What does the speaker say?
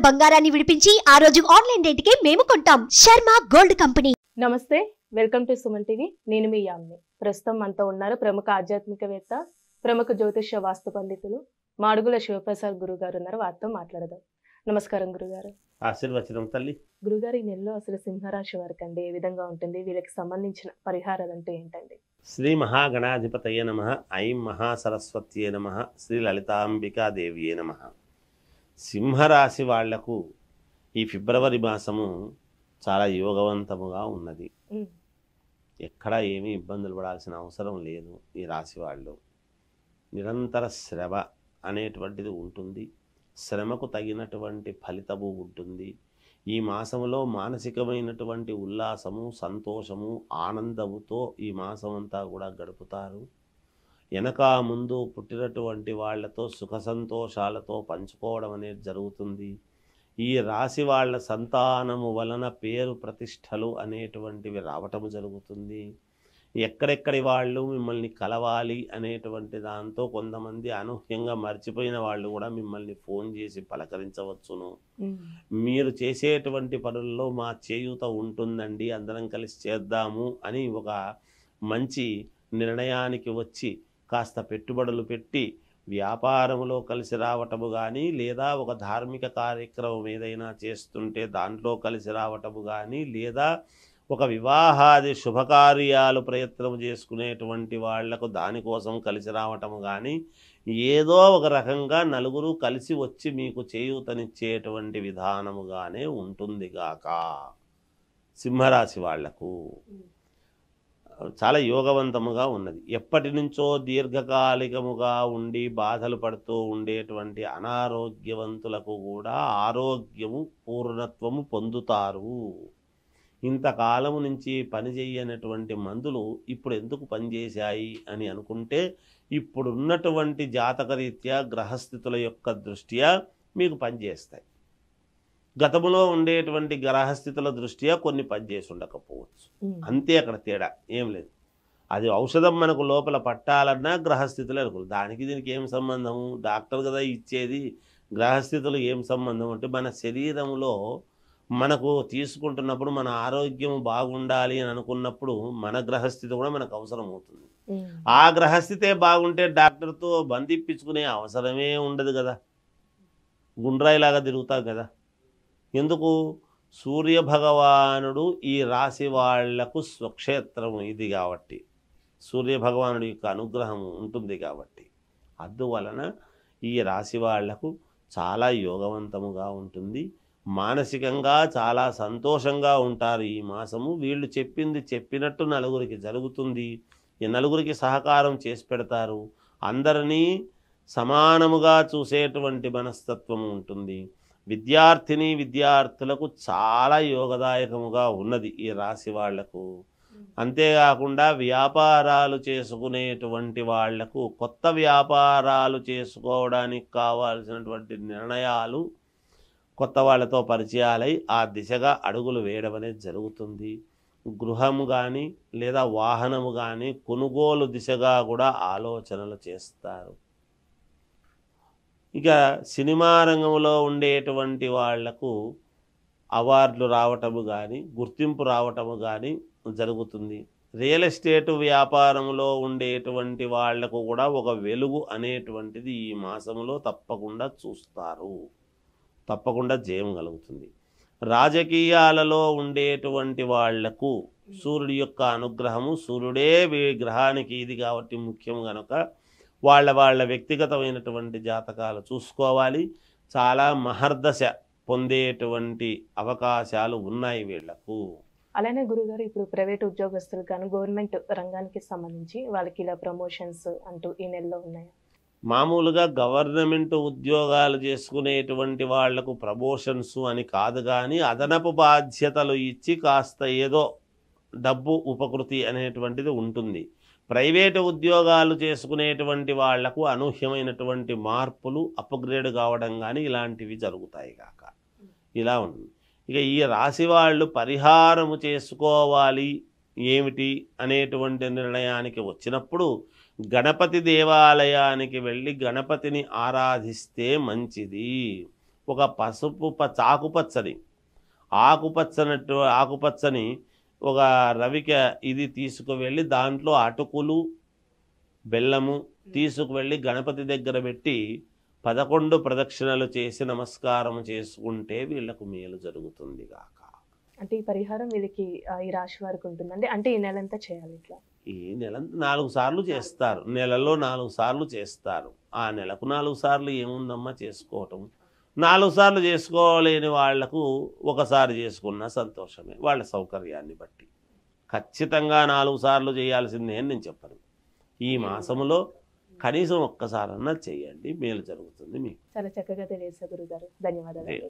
బంగారాన్ని విడిపించి ఆ రోజు ఆన్లైన్ రేటుకే మేము కొంటాం. Sharma gold company. నమస్తే, వెల్కమ్ టు సుమన్ టీవీ. నేను మీ యామ్ని. ప్రస్తుతం మనతో ఉన్నారు ప్రముఖ ఆధ్యాత్మికవేత్త, ప్రముఖ జ్యోతిష్య వాస్తు పండితులు మాడుగుల శివప్రసాద్ గురువు గారు ఉన్నారు. వారితో మాట్లాడదాం. నమస్కారం గురుగారు. ఆశీర్వచనం తల్లి. గురుగారు, ఈ నెలలో అసలు సింహరాశి వారికి అండి ఏ విధంగా ఉంటుంది? వీళ్ళకి సంబంధించిన పరిహారాలు అంటే ఏంటండి? శ్రీ మహాగణాధిపతయే నమః. ఐం మహాసరస్వత్యే నమః. శ్రీ లలితాంబికాదేవియే నమః. సింహరాశి వాళ్లకు ఈ ఫిబ్రవరి మాసము చాలా యోగవంతముగా ఉన్నది. ఎక్కడ ఏమీ ఇబ్బందులు పడాల్సిన అవసరం లేదు. ఈ రాశి వాళ్ళు నిరంతర శ్రమ అనేటువంటిది ఉంటుంది. శ్రమకు తగినటువంటి ఫలితము ఉంటుంది. ఈ మాసంలో మానసికమైనటువంటి ఉల్లాసము, సంతోషము, ఆనందముతో ఈ మాసమంతా కూడా గడుపుతారు. వెనక ముందు పుట్టినటువంటి వాళ్లతో సుఖ సంతోషాలతో పంచుకోవడం అనేది జరుగుతుంది. ఈ రాశి వాళ్ళ సంతానము వలన పేరు ప్రతిష్టలు అనేటువంటివి రావటము జరుగుతుంది. ఎక్కడెక్కడి వాళ్ళు మిమ్మల్ని కలవాలి అనేటువంటి దాంతో కొంతమంది అనూహ్యంగా మర్చిపోయిన వాళ్ళు కూడా మిమ్మల్ని ఫోన్ చేసి పలకరించవచ్చును. మీరు చేసేటువంటి పనుల్లో మా చేయూత ఉంటుందండి, అందరం కలిసి చేద్దాము అని ఒక మంచి నిర్ణయానికి వచ్చి కాస్త పెట్టుబడులు పెట్టి వ్యాపారంలో కలిసి రావటము కానీ, లేదా ఒక ధార్మిక కార్యక్రమం ఏదైనా చేస్తుంటే దాంట్లో కలిసి రావటము కానీ, లేదా ఒక వివాహాది శుభకార్యాలు ప్రయత్నం చేసుకునేటువంటి వాళ్లకు దానికోసం కలిసి రావటము కానీ, ఏదో ఒక రకంగా నలుగురు కలిసి వచ్చి మీకు చేయూతనిచ్చేటువంటి విధానముగానే ఉంటుంది గాక. సింహరాశి వాళ్లకు చాలా యోగవంతముగా ఉన్నది. ఎప్పటి నుంచో దీర్ఘకాలికముగా ఉండి బాధలు పడుతూ ఉండేటువంటి అనారోగ్యవంతులకు కూడా ఆరోగ్యము, పూర్ణత్వము పొందుతారు. ఇంతకాలము నుంచి పనిచేయనటువంటి మందులు ఇప్పుడు ఎందుకు పనిచేశాయి అని అనుకుంటే, ఇప్పుడున్నటువంటి జాతకరీత్యా గ్రహస్థితుల యొక్క దృష్ట్యా మీకు పనిచేస్తాయి. గతములో ఉండేటువంటి గ్రహస్థితుల దృష్ట్యా కొన్ని పనిచేసి ఉండకపోవచ్చు. అంతే, అక్కడ తేడా ఏం లేదు. అది ఔషధం మనకు లోపల పట్టాలన్నా గ్రహస్థితులు అనుకోవాలి. దానికి దీనికి ఏం సంబంధము? డాక్టర్ కదా ఇచ్చేది. గ్రహస్థితులు ఏం సంబంధం అంటే, మన శరీరంలో మనకు తీసుకుంటున్నప్పుడు మన ఆరోగ్యం బాగుండాలి అని అనుకున్నప్పుడు మన గ్రహస్థితి కూడా మనకు అవసరం అవుతుంది. ఆ గ్రహస్థితే బాగుంటే డాక్టర్తో బంధిప్పించుకునే అవసరమే ఉండదు కదా. గుండ్రాయిలాగా తిరుగుతాం కదా. ఎందుకు? సూర్యభగవానుడు ఈ రాశి వాళ్లకు స్వక్షేత్రము ఇది కాబట్టి, సూర్యభగవానుడి యొక్క అనుగ్రహం ఉంటుంది కాబట్టి, అందువలన ఈ రాశి వాళ్లకు చాలా యోగవంతముగా ఉంటుంది. మానసికంగా చాలా సంతోషంగా ఉంటారు ఈ మాసము. వీళ్ళు చెప్పింది చెప్పినట్టు నలుగురికి జరుగుతుంది. ఈ నలుగురికి సహకారం చేసి పెడతారు. అందరినీ సమానముగా చూసేటువంటి మనస్తత్వం ఉంటుంది. విద్యార్థిని విద్యార్థులకు చాలా యోగదాయకముగా ఉన్నది ఈ రాశి వాళ్లకు. అంతేకాకుండా వ్యాపారాలు చేసుకునేటువంటి వాళ్లకు కొత్త వ్యాపారాలు చేసుకోవడానికి కావాల్సినటువంటి నిర్ణయాలు, కొత్త వాళ్ళతో పరిచయాలై ఆ దిశగా అడుగులు వేయడం అనేది జరుగుతుంది. గృహము కానీ లేదా వాహనము కానీ కొనుగోలు దిశగా కూడా ఆలోచనలు చేస్తారు. ఇక సినిమా రంగంలో ఉండేటువంటి వాళ్లకు అవార్డులు రావటము కానీ, గుర్తింపు రావటము కానీ జరుగుతుంది. రియల్ ఎస్టేట్ వ్యాపారంలో ఉండేటువంటి వాళ్లకు కూడా ఒక వెలుగు అనేటువంటిది ఈ మాసంలో తప్పకుండా చూస్తారు. తప్పకుండా జయం కలుగుతుంది. రాజకీయాలలో ఉండేటువంటి వాళ్లకు సూర్యుడి యొక్క అనుగ్రహము, సూర్యుడే గ్రహానికి ఇది కాబట్టి ముఖ్యం కనుక వాళ్ళ వ్యక్తిగతమైనటువంటి జాతకాలు చూసుకోవాలి. చాలా మహర్దశ పొందేటువంటి అవకాశాలు ఉన్నాయి వీళ్లకు. అలానే గురుగారు, ఇప్పుడు ప్రైవేట్ ఉద్యోగస్తులు కానీ గవర్నమెంట్ రంగానికి సంబంధించి వాళ్ళకి ఇలా ప్రమోషన్స్ అంటూ ఈ నెలలో ఉన్నాయా? మామూలుగా గవర్నమెంట్ ఉద్యోగాలు చేసుకునేటువంటి వాళ్లకు ప్రమోషన్స్ అని కాదు, కానీ అదనపు బాధ్యతలు ఇచ్చి కాస్త ఏదో డబ్బు ఉపకృతి అనేటువంటిది ఉంటుంది. ప్రైవేటు ఉద్యోగాలు చేసుకునేటువంటి వాళ్లకు అనూహ్యమైనటువంటి మార్పులు, అప్గ్రేడ్ కావడం కానీ ఇలాంటివి జరుగుతాయి కాక ఇలా ఉంది. ఇక ఈ రాశి వాళ్ళు పరిహారము చేసుకోవాలి ఏమిటి అనేటువంటి నిర్ణయానికి వచ్చినప్పుడు గణపతి దేవాలయానికి వెళ్ళి గణపతిని ఆరాధిస్తే మంచిది. ఒక పసుపు ఆకుపచ్చని ఆకుపచ్చని ఒక రవిక ఇది తీసుకువెళ్ళి దాంట్లో అటుకులు బెల్లము తీసుకువెళ్ళి గణపతి దగ్గర పెట్టి 11 ప్రదక్షిణలు చేసి నమస్కారం చేసుకుంటే వీళ్ళకు మేలు జరుగుతుంది గాక. అంటే ఈ పరిహారం వీళ్ళకి ఈ రాశి వారికి ఉంటుందండి. అంటే ఈ నెలంతా చేయాలి ఇట్లా? ఈ నెల 4 సార్లు చేస్తారు, నెలలో 4 సార్లు చేస్తారు. ఆ నెలకు 4 సార్లు ఏముందమ్మా చేసుకోవటం. 4 సార్లు చేసుకోలేని వాళ్లకు ఒకసారి చేసుకున్నా సంతోషమే, వాళ్ళ సౌకర్యాన్ని బట్టి. ఖచ్చితంగా 4 సార్లు చేయాల్సిందే అని నేను చెప్పను. ఈ మాసములో కనీసం ఒక్కసారన్నా చేయండి, మేలు జరుగుతుంది మీకు. చాలా చక్కగా తెలియజేశారు గురుగారు, ధన్యవాదాలు.